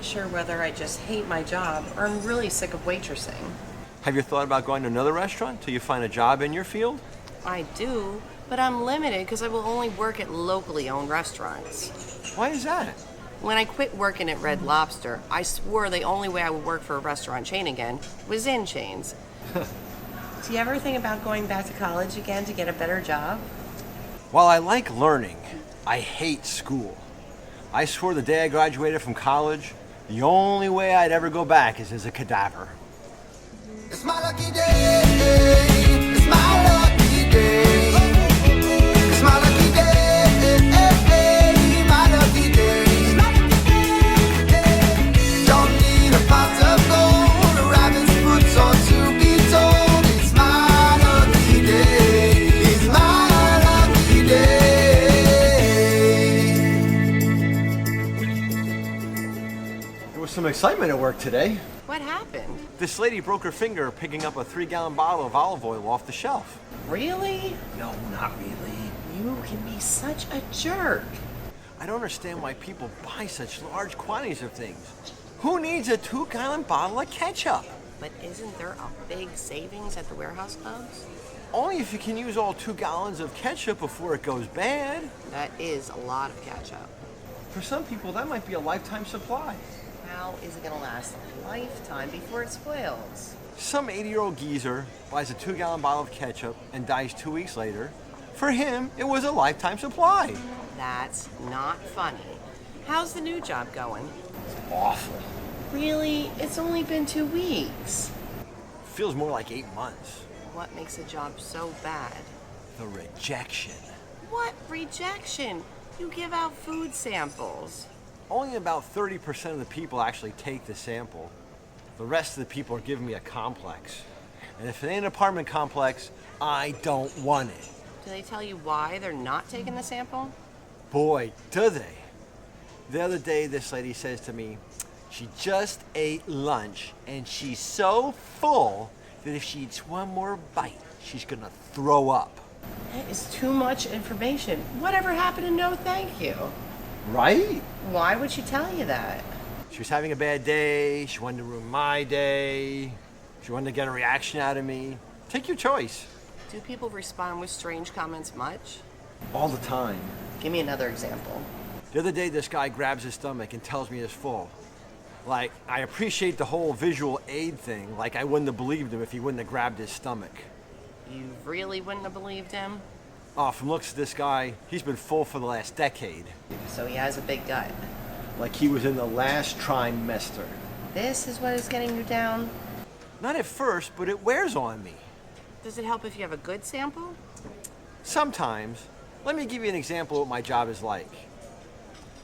sure whether I just hate my job or I'm really sick of waitressing. Have you thought about going to another restaurant till you find a job in your field? I do, but I'm limited because I will only work at locally owned restaurants. Why is that? When I quit working at Red Lobster, I swore the only way I would work for a restaurant chain again was in chains. Do you ever think about going back to college again to get a better job? While I like learning, I hate school. I swore the day I graduated from college, the only way I'd ever go back is as a cadaver. It's my lucky day. It's my lucky day. It's my lucky day. My lucky day. Don't need a pot of gold, a rabbit's foot or to be told. It's my lucky day. It's my lucky day. There was some excitement at work today. What happened? This lady broke her finger picking up a 3-gallon bottle of olive oil off the shelf. Really? No, not really. You can be such a jerk. I don't understand why people buy such large quantities of things. Who needs a 2-gallon bottle of ketchup? But isn't there a big savings at the warehouse clubs? Only if you can use all 2 gallons of ketchup before it goes bad. That is a lot of ketchup. For some people, that might be a lifetime supply. How is it going to last a lifetime before it spoils? Some 80-year-old geezer buys a 2-gallon bottle of ketchup and dies 2 weeks later. For him, it was a lifetime supply. That's not funny. How's the new job going? It's awful. Really? It's only been 2 weeks. Feels more like 8 months. What makes a job so bad? The rejection. What rejection? You give out food samples. Only about 30% of the people actually take the sample. The rest of the people are giving me a complex. And if it ain't an apartment complex, I don't want it. Do they tell you why they're not taking the sample? Boy, do they. The other day, this lady says to me, she just ate lunch and she's so full that if she eats one more bite, she's gonna throw up. That is too much information. Whatever happened to no thank you? Right? Why would she tell you that? She was having a bad day, she wanted to ruin my day, she wanted to get a reaction out of me. Take your choice. Do people respond with strange comments much? All the time. Give me another example. The other day, this guy grabs his stomach and tells me it's full. Like, I appreciate the whole visual aid thing, like I wouldn't have believed him if he wouldn't have grabbed his stomach. You really wouldn't have believed him? Oh, from looks at this guy, he's been full for the last decade. So he has a big gut. Like he was in the last trimester. This is what is getting you down? Not at first, but it wears on me. Does it help if you have a good sample? Sometimes. Let me give you an example of what my job is like.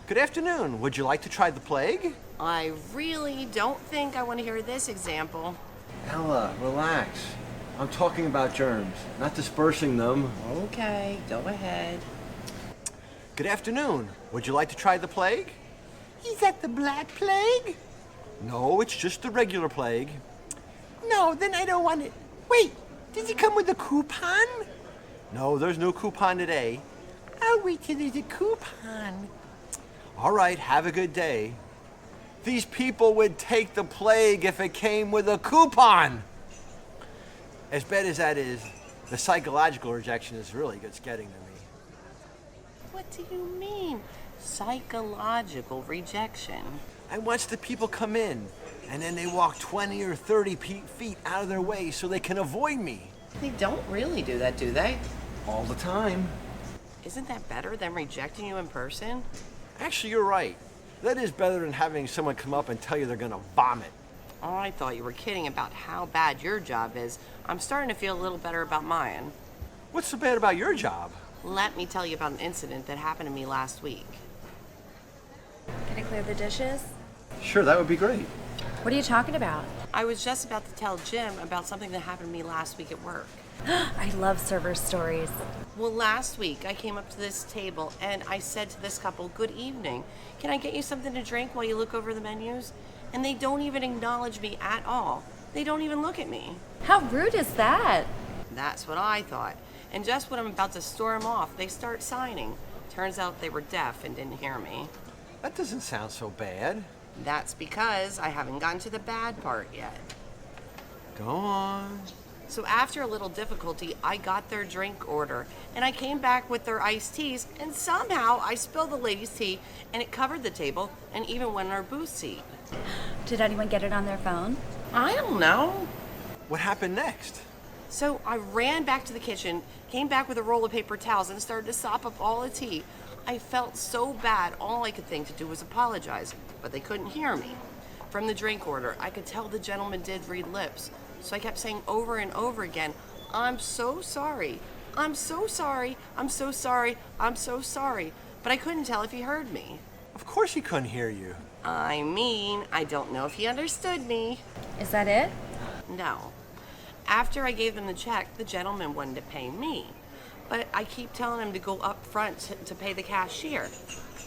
Good afternoon. Would you like to try the plague? I really don't think I want to hear this example. Ella, relax. I'm talking about germs, not dispersing them. Okay, go ahead. Good afternoon. Would you like to try the plague? Is that the black plague? No, it's just the regular plague. No, then I don't want it. Wait, does it come with a coupon? No, there's no coupon today. I'll wait till there's a coupon. All right, have a good day. These people would take the plague if it came with a coupon. As bad as that is, the psychological rejection is really what's getting to me. What do you mean, psychological rejection? I watch the people come in, and then they walk 20 or 30 feet out of their way so they can avoid me. They don't really do that, do they? All the time. Isn't that better than rejecting you in person? Actually, you're right. That is better than having someone come up and tell you they're gonna vomit. Oh, I thought you were kidding about how bad your job is. I'm starting to feel a little better about mine. What's so bad about your job? Let me tell you about an incident that happened to me last week. Can I clear the dishes? Sure, that would be great. What are you talking about? I was just about to tell Jim about something that happened to me last week at work. I love server stories. Well, last week I came up to this table and I said to this couple, "Good evening. Can I get you something to drink while you look over the menus?" And they don't even acknowledge me at all. They don't even look at me. How rude is that? That's what I thought. And just when I'm about to storm off, they start signing. Turns out they were deaf and didn't hear me. That doesn't sound so bad. That's because I haven't gotten to the bad part yet. Go on. So after a little difficulty, I got their drink order, and I came back with their iced teas, and somehow I spilled the lady's tea, and it covered the table, and even went in our booth seat. Did anyone get it on their phone? I don't know. What happened next? So I ran back to the kitchen, came back with a roll of paper towels, and started to sop up all the tea. I felt so bad, all I could think to do was apologize, but they couldn't hear me. From the drink order, I could tell the gentleman did read lips, so I kept saying over and over again, "I'm so sorry, I'm so sorry, I'm so sorry, I'm so sorry," but I couldn't tell if he heard me. Of course he couldn't hear you. I mean, I don't know if he understood me. Is that it? No. After I gave them the check, the gentleman wanted to pay me. But I keep telling him to go up front to pay the cashier.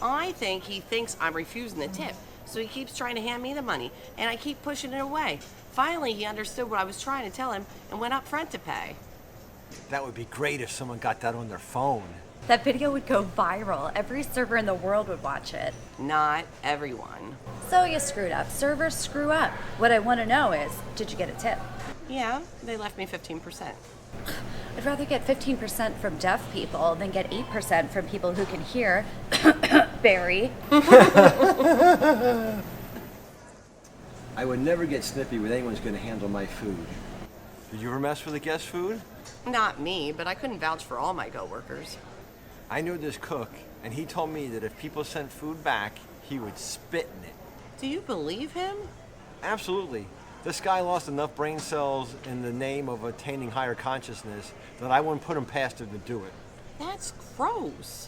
I think he thinks I'm refusing the tip, so he keeps trying to hand me the money, and I keep pushing it away. Finally, he understood what I was trying to tell him and went up front to pay. That would be great if someone got that on their phone. That video would go viral. Every server in the world would watch it. Not everyone. So you screwed up. Servers screw up. What I want to know is, did you get a tip? Yeah, they left me 15%. I'd rather get 15% from deaf people than get 8% from people who can hear. Barry. I would never get snippy with anyone who's going to handle my food. Did you ever mess with the guest food? Not me, but I couldn't vouch for all my coworkers. I knew this cook, and he told me that if people sent food back, he would spit in it. Do you believe him? Absolutely. This guy lost enough brain cells in the name of attaining higher consciousness that I wouldn't put him past him to do it. That's gross.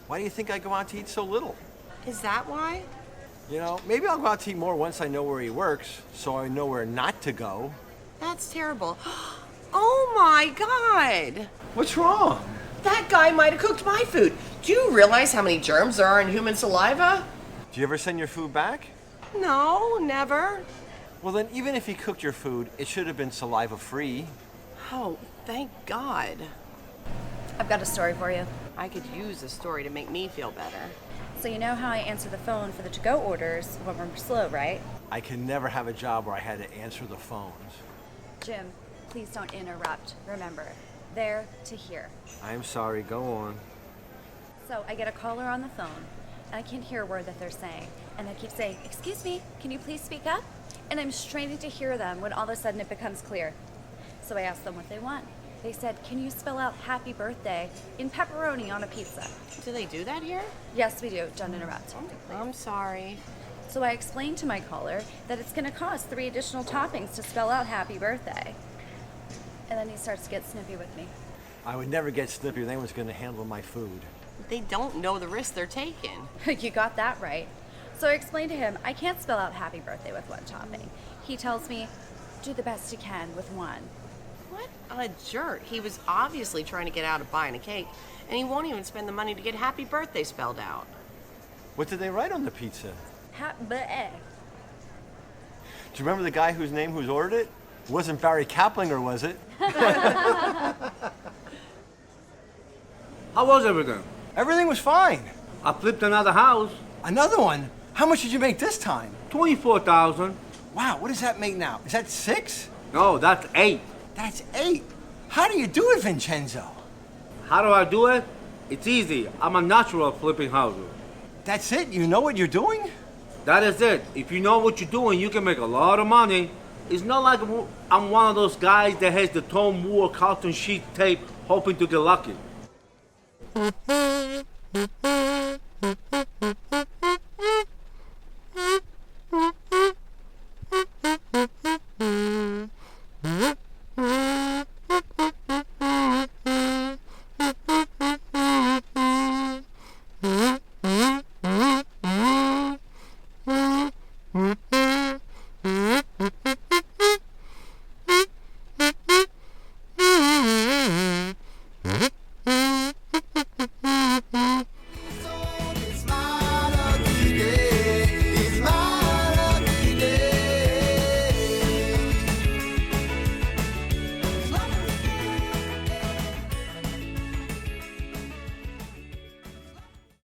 Why do you think I go out to eat so little? Is that why? You know, maybe I'll go out to eat more once I know where he works, so I know where not to go. That's terrible. Oh my God! What's wrong? That guy might have cooked my food. Do you realize how many germs there are in human saliva? Do you ever send your food back? No, never. Well then, even if he cooked your food, it should have been saliva-free. Oh, thank God. I've got a story for you. I could use a story to make me feel better. So you know how I answer the phone for the to-go orders when we're slow, right? I can never have a job where I had to answer the phones. Jim, please don't interrupt. Remember, there to hear. I'm sorry, go on. So I get a caller on the phone, and I can't hear a word that they're saying. And I keep saying, "Excuse me, can you please speak up?" And I'm straining to hear them when all of a sudden it becomes clear. So I asked them what they want. They said, "Can you spell out happy birthday in pepperoni on a pizza?" Do they do that here? Yes, we do. Don't interrupt. I'm sorry. So I explained to my caller that it's going to cost 3 additional toppings to spell out happy birthday. And then he starts to get snippy with me. I would never get snippy with anyone's going to handle my food. They don't know the risk they're taking. You got that right. So I explained to him, I can't spell out happy birthday with 1 topping. He tells me, do the best you can with 1. What a jerk. He was obviously trying to get out of buying a cake, and he won't even spend the money to get happy birthday spelled out. What did they write on the pizza? Bleh. Do you remember the guy whose ordered it? It wasn't Barry Kaplinger, was it? How was everything? Everything was fine. I flipped another house. Another one? How much did you make this time? 24,000. Wow, what does that make now? Is that 6? No, that's 8. That's 8. How do you do it, Vincenzo? How do I do it? It's easy. I'm a natural at flipping houses. That's it? You know what you're doing? That is it. If you know what you're doing, you can make a lot of money. It's not like I'm one of those guys that has the Tom Moore carton sheet tape hoping to get lucky.